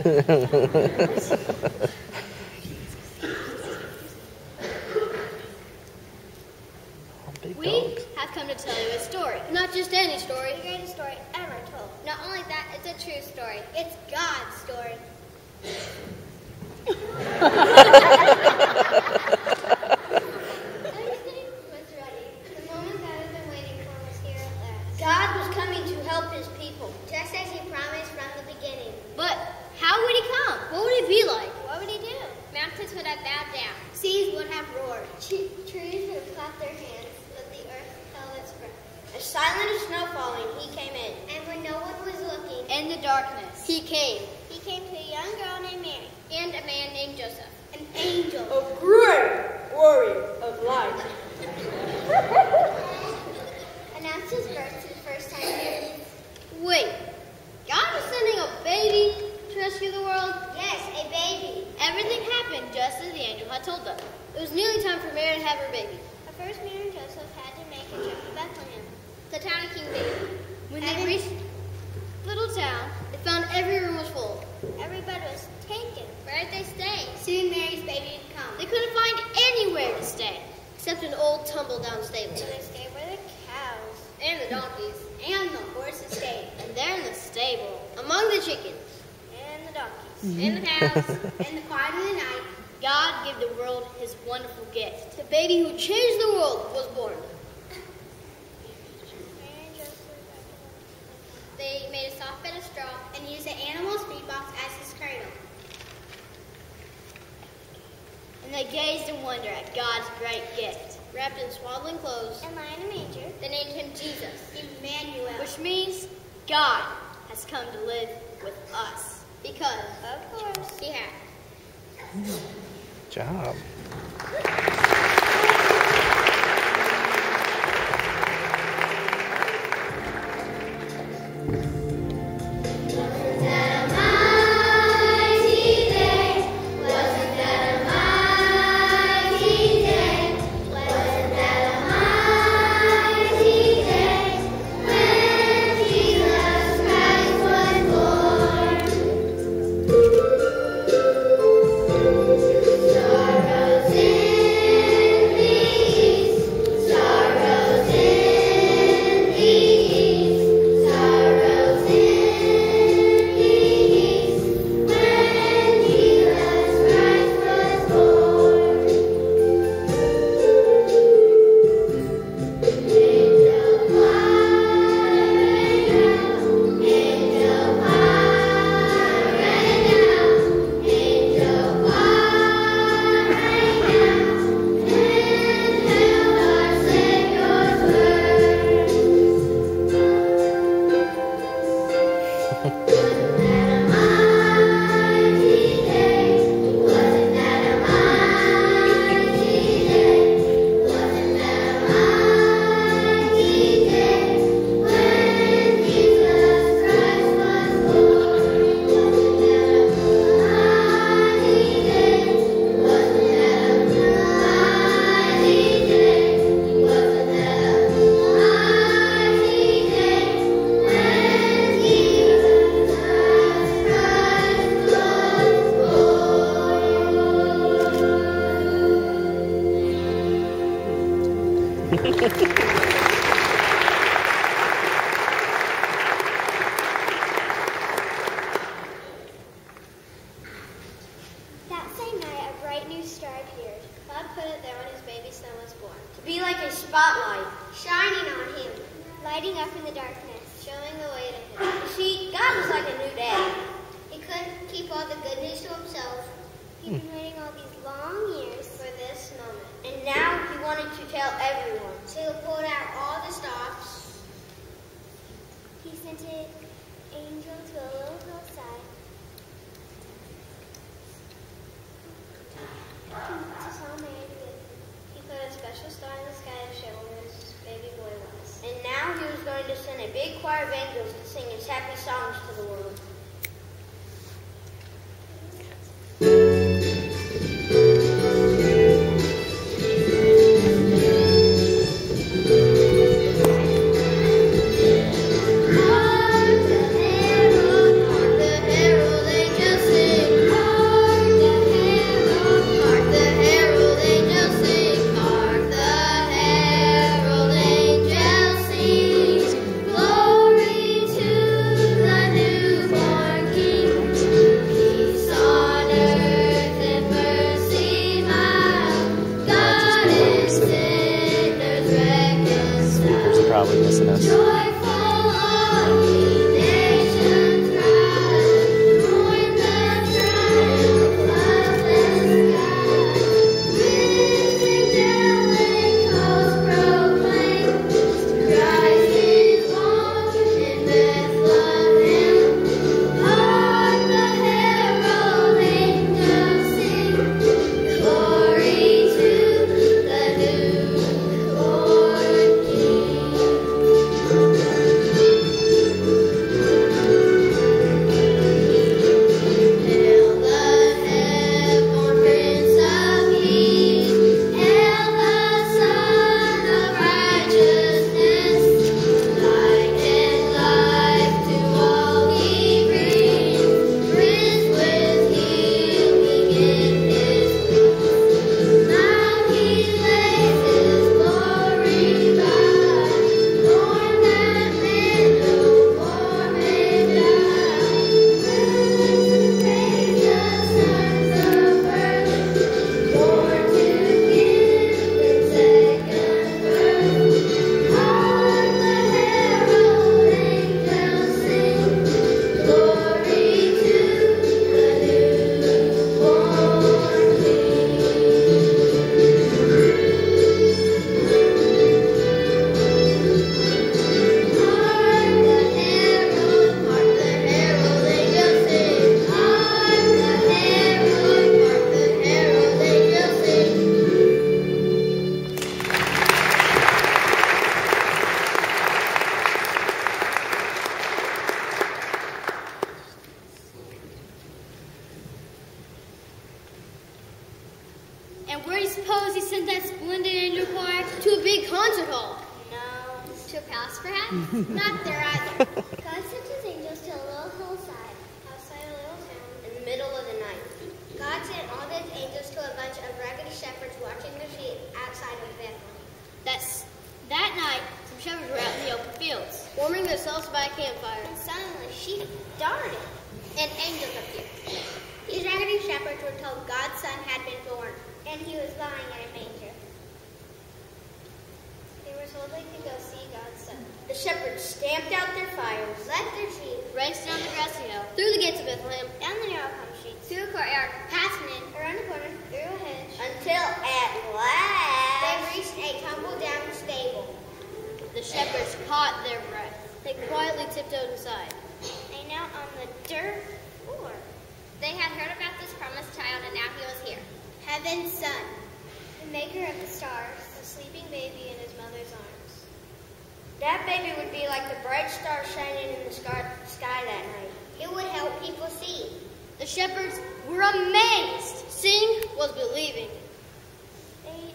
We have come to tell you a story. Not just any story. The greatest story ever told. Not only that, it's a true story. It's God's story. Everything was ready. The moment God had been waiting for was here at last. God was coming to help his people, just as he promised from the beginning. But how would he come? What would he be like? What would he do? Mountains would have bowed down. Seas would have roared. Trees would have clapped their hands, but the earth held its breath. As silent as snow falling, he came in. And when no one was looking, in the darkness, he came. He came to a young girl named Mary and a man named Joseph, an angel. A great warrior of light. Announced his birth to the first time here. Wait, God was sending a baby to rescue the world? Yes, a baby. Everything happened just as the angel had told them. It was nearly time for Mary to have her baby. At first, Mary and Joseph had to make a trip to Bethlehem, the town of King David. When they reached the little town, they found every room was full. Every bed was taken. Where did they stay? Soon Mary's baby had come. They couldn't find anywhere to stay, except an old tumble-down stable. So they stayed where the cows and the donkeys and the horses stayed. And there in the stable, among the chickens and the donkeys and the cows and the quiet of the night, God gave the world his wonderful gift. The baby who changed the world was born. They made a soft bed of straw and used the animal's feed box as his cradle. And they gazed in wonder at God's great gift. Wrapped in swaddling clothes and lying in a manger, they named him Jesus, Emmanuel, which means God has come to live with us. Because, of course, he has. Job. That same night, a bright new star appeared. God put it there when his baby son was born, to be like a spotlight, shining on him, lighting up in the darkness, showing the way to him. You see, God was like a new dad. He couldn't keep all the good news to himself. He'd been waiting all these long years for this moment. And now he wanted to tell everyone. So he pulled out all the stops. He sent an angel to a little hillside to tell Mary to visit. He put a special star in the sky to show where his baby boy was. And now he was going to send a big choir of angels to sing his happy songs to the world. The herald angels sing. probably missing us. And where do you suppose he sent that splendid angel choir? To a big concert hall. No. To a palace, perhaps? Not there either. God sent his angels to a little hillside, outside a little town, in the middle of the night. God sent all his angels to a bunch of raggedy shepherds watching their sheep outside of Bethlehem. That night, some shepherds were out in the open fields, warming themselves by a campfire. And suddenly, sheep darted. An angel appeared. These raggedy shepherds were told God's son had been born, and he was lying in a manger. They were told they could go see God's son. The shepherds stamped out their fires, Left their sheep, raced down the grassy hill, through the gates of Bethlehem, down the narrow pump streets, through a courtyard, past an inn, around a corner, through a hedge, until at last they reached a tumble-down stable. The shepherds caught their breath. They quietly tiptoed inside. They knelt on the dirt floor. They had heard about this promised child, and now he was here. Heaven's son, the maker of the stars, a sleeping baby in his mother's arms. that baby would be like the bright star shining in the sky that night. It would help people see. The shepherds were amazed. Seeing was believing. They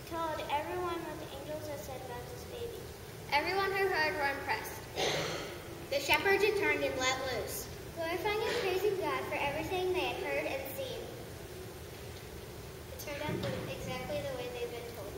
told everyone what the angels had said about this baby. Everyone who heard were impressed. The shepherds returned and let loose, glorifying and praising God for everything they had heard and seen. It turned out exactly the way they'd been told.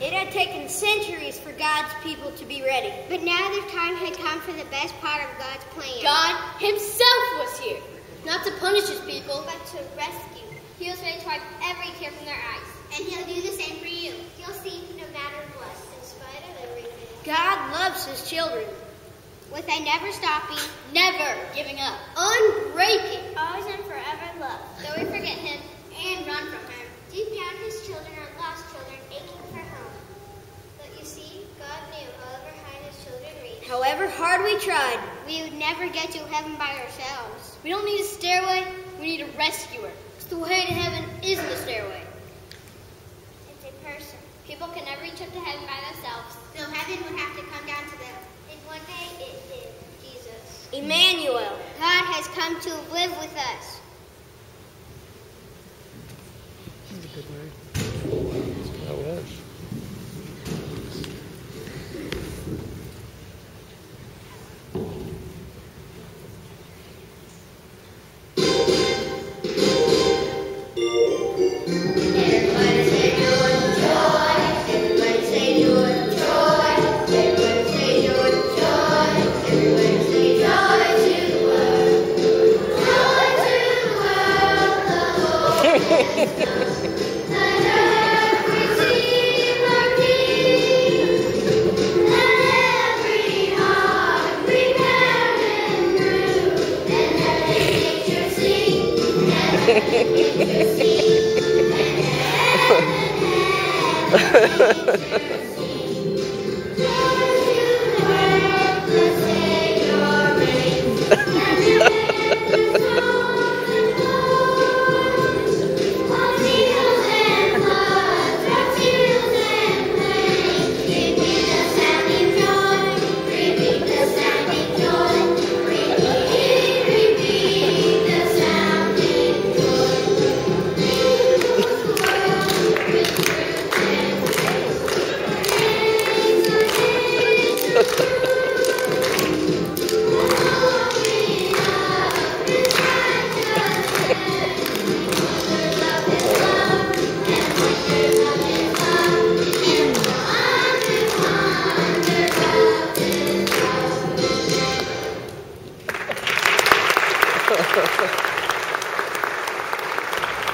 It had taken centuries for God's people to be ready. But now the time had come for the best part of God's plan. God himself was here, not to punish his people, But to rescue. He was ready to wipe every tear from their eyes. And he'll do the same for you. You'll see no matter what, in spite of everything. God loves his children. With a never stopping, never giving up, unbreaking. always and forever love. Though we forget him and run from him, deep down his children are lost children aching for home. But you see, God knew however high his children reached, However hard we tried, we would never get to heaven by ourselves. We don't need a stairway, we need a rescuer. Because the way to heaven isn't a stairway. It's a person. People can never reach up to heaven by themselves. So heaven would have to come down to them. And one day it did. Jesus. Emmanuel. God has come to live with us. That's a good word. That was.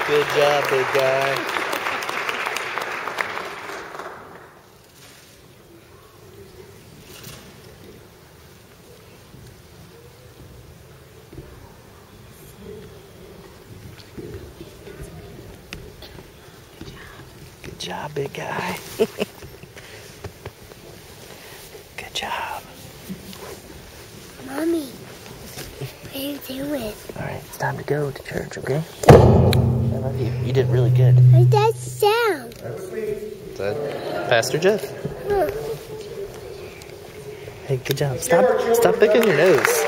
Good job, big guy. Good job, big guy. Good job. Mommy, what are you doing? All right, it's time to go to church, okay? I love you. You did really good. What does that sound? Is that Pastor Jeff? Hey, good job. Stop picking your nose.